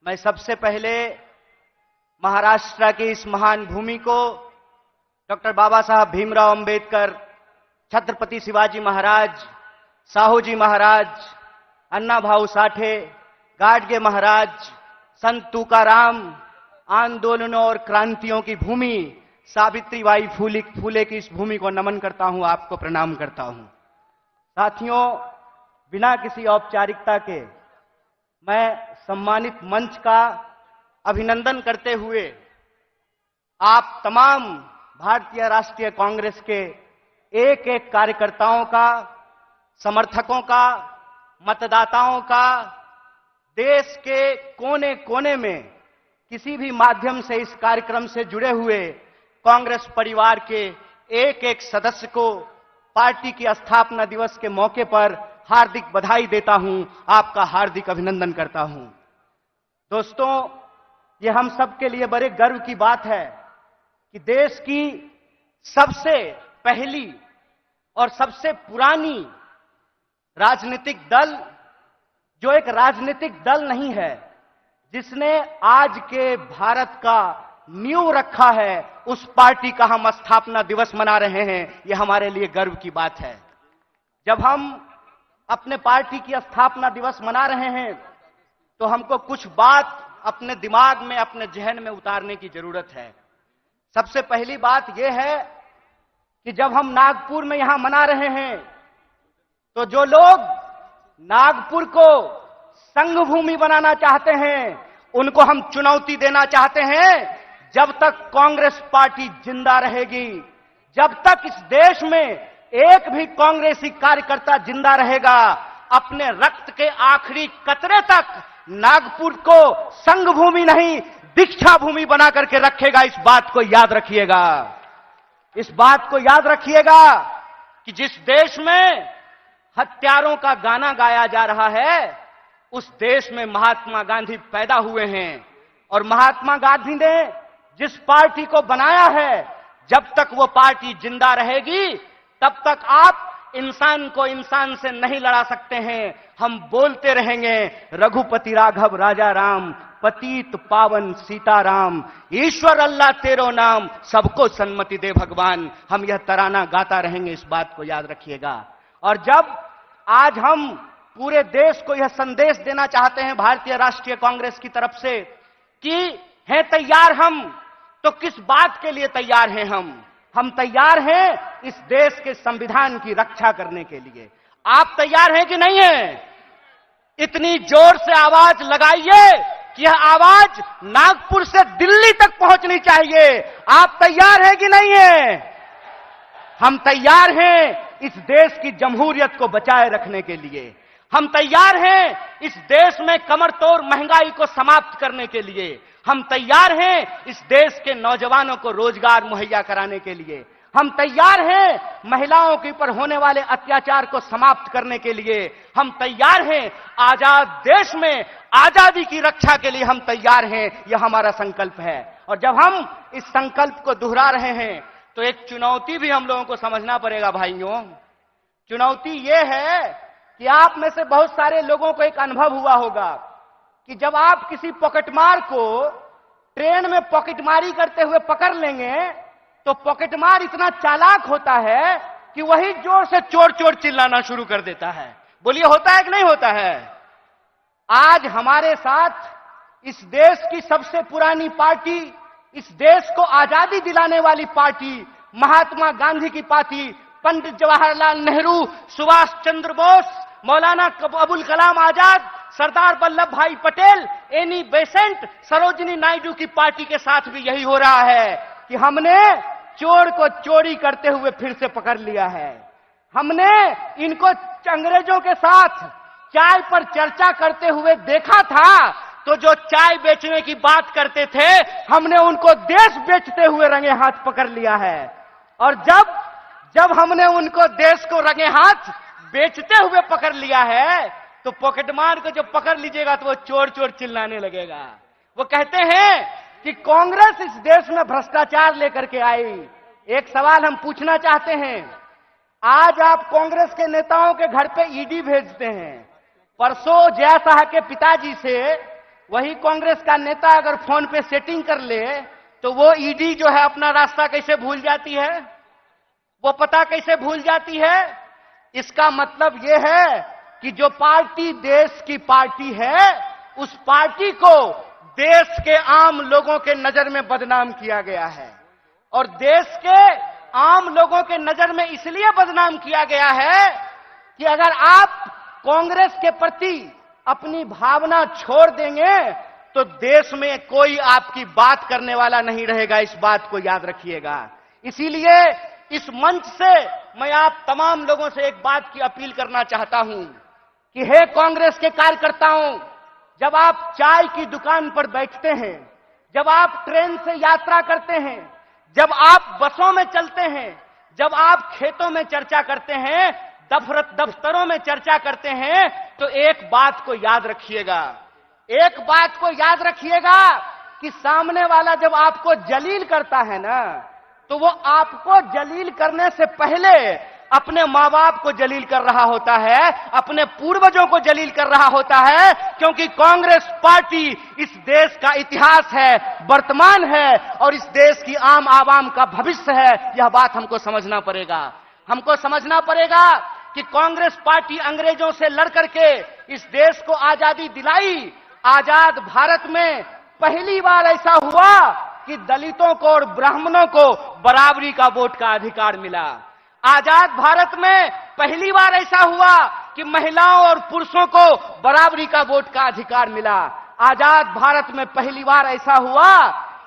मैं सबसे पहले महाराष्ट्र की इस महान भूमि को डॉक्टर बाबा साहब भीमराव अंबेडकर, छत्रपति शिवाजी महाराज, साहूजी महाराज, अन्ना भाऊ साठे, गाडगे महाराज, संत तुकाराम, आंदोलनों और क्रांतियों की भूमि सावित्रीबाई फूले की इस भूमि को नमन करता हूं, आपको प्रणाम करता हूं। साथियों, बिना किसी औपचारिकता के मैं सम्मानित मंच का अभिनंदन करते हुए आप तमाम भारतीय राष्ट्रीय कांग्रेस के एक एक कार्यकर्ताओं का, समर्थकों का, मतदाताओं का, देश के कोने कोने में किसी भी माध्यम से इस कार्यक्रम से जुड़े हुए कांग्रेस परिवार के एक एक सदस्य को पार्टी की स्थापना दिवस के मौके पर हार्दिक बधाई देता हूं, आपका हार्दिक अभिनंदन करता हूं। दोस्तों, ये हम सब के लिए बड़े गर्व की बात है कि देश की सबसे पहली और सबसे पुरानी राजनीतिक दल, जो एक राजनीतिक दल नहीं है, जिसने आज के भारत का नींव रखा है, उस पार्टी का हम स्थापना दिवस मना रहे हैं। यह हमारे लिए गर्व की बात है। जब हम अपने पार्टी की स्थापना दिवस मना रहे हैं तो हमको कुछ बात अपने दिमाग में, अपने जहन में उतारने की जरूरत है। सबसे पहली बात यह है कि जब हम नागपुर में यहां मना रहे हैं तो जो लोग नागपुर को संघ भूमि बनाना चाहते हैं, उनको हम चुनौती देना चाहते हैं, जब तक कांग्रेस पार्टी जिंदा रहेगी, जब तक इस देश में एक भी कांग्रेसी कार्यकर्ता जिंदा रहेगा, अपने रक्त के आखिरी कतरे तक नागपुर को संघ भूमि नहीं, दीक्षा भूमि बना करके रखेगा। इस बात को याद रखिएगा। इस बात को याद रखिएगा कि जिस देश में हत्यारों का गाना गाया जा रहा है, उस देश में महात्मा गांधी पैदा हुए हैं। और महात्मा गांधी ने जिस पार्टी को बनाया है, जब तक वो पार्टी जिंदा रहेगी, तब तक आप इंसान को इंसान से नहीं लड़ा सकते हैं। हम बोलते रहेंगे, रघुपति राघव राजा राम, पतित पावन सीताराम, ईश्वर अल्लाह तेरो नाम, सबको सन्मति दे भगवान। हम यह तराना गाता रहेंगे, इस बात को याद रखिएगा। और जब आज हम पूरे देश को यह संदेश देना चाहते हैं भारतीय राष्ट्रीय कांग्रेस की तरफ से कि हैं तैयार हम, तो किस बात के लिए तैयार हैं हम तैयार हैं इस देश के संविधान की रक्षा करने के लिए। आप तैयार हैं कि नहीं हैं? इतनी जोर से आवाज लगाइए कि यह आवाज नागपुर से दिल्ली तक पहुंचनी चाहिए। आप तैयार हैं कि नहीं हैं? हम तैयार हैं इस देश की जमहूरियत को बचाए रखने के लिए। हम तैयार हैं इस देश में कमर तोड़ महंगाई को समाप्त करने के लिए। हम तैयार हैं इस देश के नौजवानों को रोजगार मुहैया कराने के लिए। हम तैयार हैं महिलाओं के ऊपर होने वाले अत्याचार को समाप्त करने के लिए। हम तैयार हैं आजाद देश में आजादी की रक्षा के लिए। हम तैयार हैं, यह हमारा संकल्प है। और जब हम इस संकल्प को दोहरा रहे हैं तो एक चुनौती भी हम लोगों को समझना पड़ेगा भाइयों। चुनौती यह है कि आप में से बहुत सारे लोगों को एक अनुभव हुआ होगा कि जब आप किसी पॉकेटमार को ट्रेन में पॉकेटमारी करते हुए पकड़ लेंगे तो पॉकेटमार इतना चालाक होता है कि वही जोर से चोर चोर चिल्लाना शुरू कर देता है। बोलिए, होता है कि नहीं होता है? आज हमारे साथ इस देश की सबसे पुरानी पार्टी, इस देश को आजादी दिलाने वाली पार्टी, महात्मा गांधी की पार्टी, पंडित जवाहरलाल नेहरू, सुभाष चंद्र बोस, मौलाना अबुल कलाम आजाद, सरदार वल्लभ भाई पटेल, एनी बेसेंट, सरोजिनी नायडू की पार्टी के साथ भी यही हो रहा है कि हमने चोर को चोरी करते हुए फिर से पकड़ लिया है। हमने इनको अंग्रेजों के साथ चाय पर चर्चा करते हुए देखा था, तो जो चाय बेचने की बात करते थे, हमने उनको देश बेचते हुए रंगे हाथ पकड़ लिया है। और जब हमने उनको देश को रंगे हाथ बेचते हुए पकड़ लिया है, तो पॉकेटमार को जब पकड़ लीजिएगा तो वो चोर चोर चिल्लाने लगेगा। वो कहते हैं कि कांग्रेस इस देश में भ्रष्टाचार लेकर के आई। एक सवाल हम पूछना चाहते हैं, आज आप कांग्रेस के नेताओं के घर पे ईडी भेजते हैं। परसों जया साह के पिताजी से वही कांग्रेस का नेता अगर फोन पे सेटिंग कर ले तो वो ईडी जो है अपना रास्ता कैसे भूल जाती है, वो पता कैसे भूल जाती है। इसका मतलब यह है कि जो पार्टी देश की पार्टी है, उस पार्टी को देश के आम लोगों के नजर में बदनाम किया गया है। और देश के आम लोगों के नजर में इसलिए बदनाम किया गया है कि अगर आप कांग्रेस के प्रति अपनी भावना छोड़ देंगे तो देश में कोई आपकी बात करने वाला नहीं रहेगा। इस बात को याद रखिएगा। इसीलिए इस मंच से मैं आप तमाम लोगों से एक बात की अपील करना चाहता हूं कि हे कांग्रेस के कार्यकर्ताओं, जब आप चाय की दुकान पर बैठते हैं, जब आप ट्रेन से यात्रा करते हैं, जब आप बसों में चलते हैं, जब आप खेतों में चर्चा करते हैं, दफ्तरों में चर्चा करते हैं, तो एक बात को याद रखिएगा, एक बात को याद रखिएगा कि सामने वाला जब आपको जलील करता है ना, तो वो आपको जलील करने से पहले अपने मां बाप को जलील कर रहा होता है, अपने पूर्वजों को जलील कर रहा होता है। क्योंकि कांग्रेस पार्टी इस देश का इतिहास है, वर्तमान है और इस देश की आम आवाम का भविष्य है। यह बात हमको समझना पड़ेगा। हमको समझना पड़ेगा कि कांग्रेस पार्टी अंग्रेजों से लड़ करके इस देश को आजादी दिलाई। आजाद भारत में पहली बार ऐसा हुआ कि दलितों को और ब्राह्मणों को बराबरी का वोट का अधिकार मिला। आजाद भारत में पहली बार ऐसा हुआ कि महिलाओं और पुरुषों को बराबरी का वोट का अधिकार मिला। आजाद भारत में पहली बार ऐसा हुआ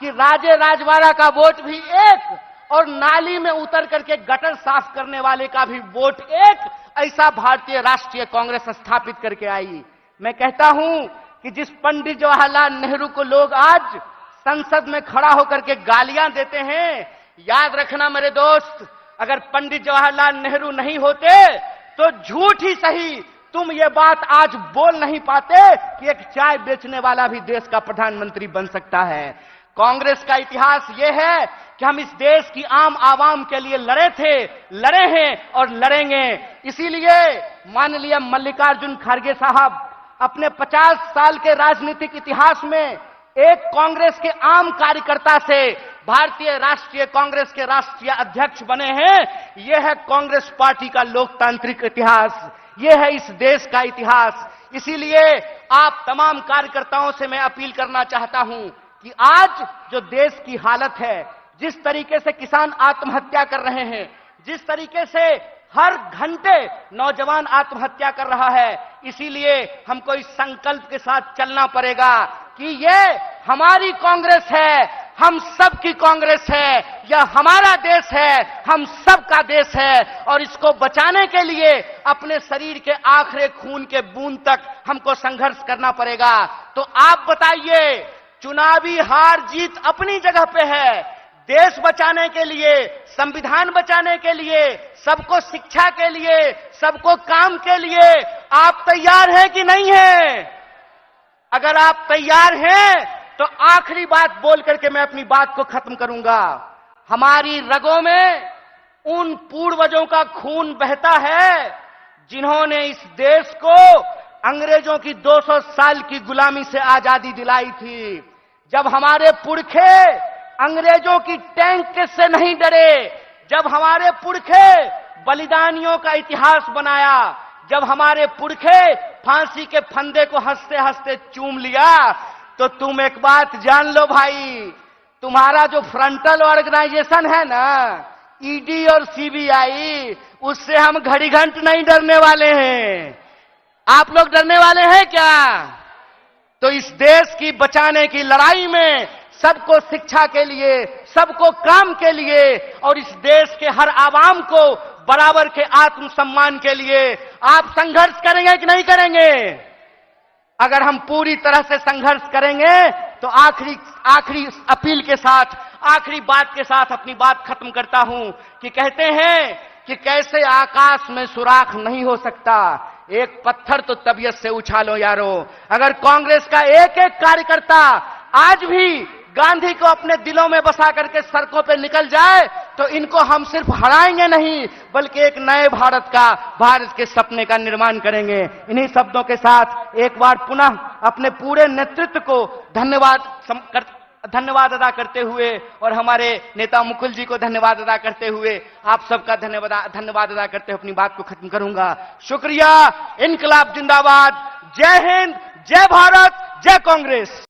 कि राजे राजवाड़ा का वोट भी एक और नाली में उतर करके गटर साफ करने वाले का भी वोट एक, ऐसा भारतीय राष्ट्रीय कांग्रेस स्थापित करके आई। मैं कहता हूं कि जिस पंडित जवाहरलाल नेहरू को लोग आज संसद में खड़ा होकर के गालियां देते हैं, याद रखना मेरे दोस्त, अगर पंडित जवाहरलाल नेहरू नहीं होते तो झूठ ही सही तुम ये बात आज बोल नहीं पाते कि एक चाय बेचने वाला भी देश का प्रधानमंत्री बन सकता है। कांग्रेस का इतिहास यह है कि हम इस देश की आम आवाम के लिए लड़े थे, लड़े हैं और लड़ेंगे। इसीलिए माननीय मल्लिकार्जुन खड़गे साहब अपने 50 साल के राजनीतिक इतिहास में एक कांग्रेस के आम कार्यकर्ता से भारतीय राष्ट्रीय कांग्रेस के राष्ट्रीय अध्यक्ष बने हैं। यह है कांग्रेस पार्टी का लोकतांत्रिक इतिहास, यह है इस देश का इतिहास। इसीलिए आप तमाम कार्यकर्ताओं से मैं अपील करना चाहता हूं कि आज जो देश की हालत है, जिस तरीके से किसान आत्महत्या कर रहे हैं, जिस तरीके से हर घंटे नौजवान आत्महत्या कर रहा है, इसीलिए हमको इस संकल्प के साथ चलना पड़ेगा कि ये हमारी कांग्रेस है, हम सब की कांग्रेस है, यह हमारा देश है, हम सब का देश है और इसको बचाने के लिए अपने शरीर के आखिरी खून के बूंद तक हमको संघर्ष करना पड़ेगा। तो आप बताइए, चुनावी हार जीत अपनी जगह पे है, देश बचाने के लिए, संविधान बचाने के लिए, सबको शिक्षा के लिए, सबको काम के लिए आप तैयार हैं कि नहीं हैं? अगर आप तैयार हैं तो आखिरी बात बोल करके मैं अपनी बात को खत्म करूंगा। हमारी रगों में उन पूर्वजों का खून बहता है जिन्होंने इस देश को अंग्रेजों की 200 साल की गुलामी से आजादी दिलाई थी। जब हमारे पुरखे अंग्रेजों की टैंक से नहीं डरे, जब हमारे पुरखे बलिदानियों का इतिहास बनाया, जब हमारे पुरखे फांसी के फंदे को हंसते हंसते चूम लिया, तो तुम एक बात जान लो भाई, तुम्हारा जो फ्रंटल ऑर्गेनाइजेशन है ना, ईडी और सीबीआई, उससे हम घड़ी घंट नहीं डरने वाले हैं। आप लोग डरने वाले हैं क्या? तो इस देश की बचाने की लड़ाई में सबको शिक्षा के लिए, सबको काम के लिए और इस देश के हर आवाम को बराबर के आत्मसम्मान के लिए आप संघर्ष करेंगे कि नहीं करेंगे? अगर हम पूरी तरह से संघर्ष करेंगे तो आखिरी अपील के साथ, आखिरी बात के साथ अपनी बात खत्म करता हूं कि कहते हैं कि कैसे आकाश में सुराख नहीं हो सकता, एक पत्थर तो तबीयत से उछालो यारो। अगर कांग्रेस का एक एक कार्यकर्ता आज भी गांधी को अपने दिलों में बसा करके सड़कों पे निकल जाए तो इनको हम सिर्फ हराएंगे नहीं बल्कि एक नए भारत के सपने का निर्माण करेंगे। इन्हीं शब्दों के साथ एक बार पुनः अपने पूरे नेतृत्व को धन्यवाद अदा करते हुए और हमारे नेता मुकुल जी को धन्यवाद अदा करते हुए आप सबका धन्यवाद अदा करते हुए अपनी बात को खत्म करूंगा। शुक्रिया। इनकलाब जिंदाबाद। जय हिंद, जय भारत, जय कांग्रेस।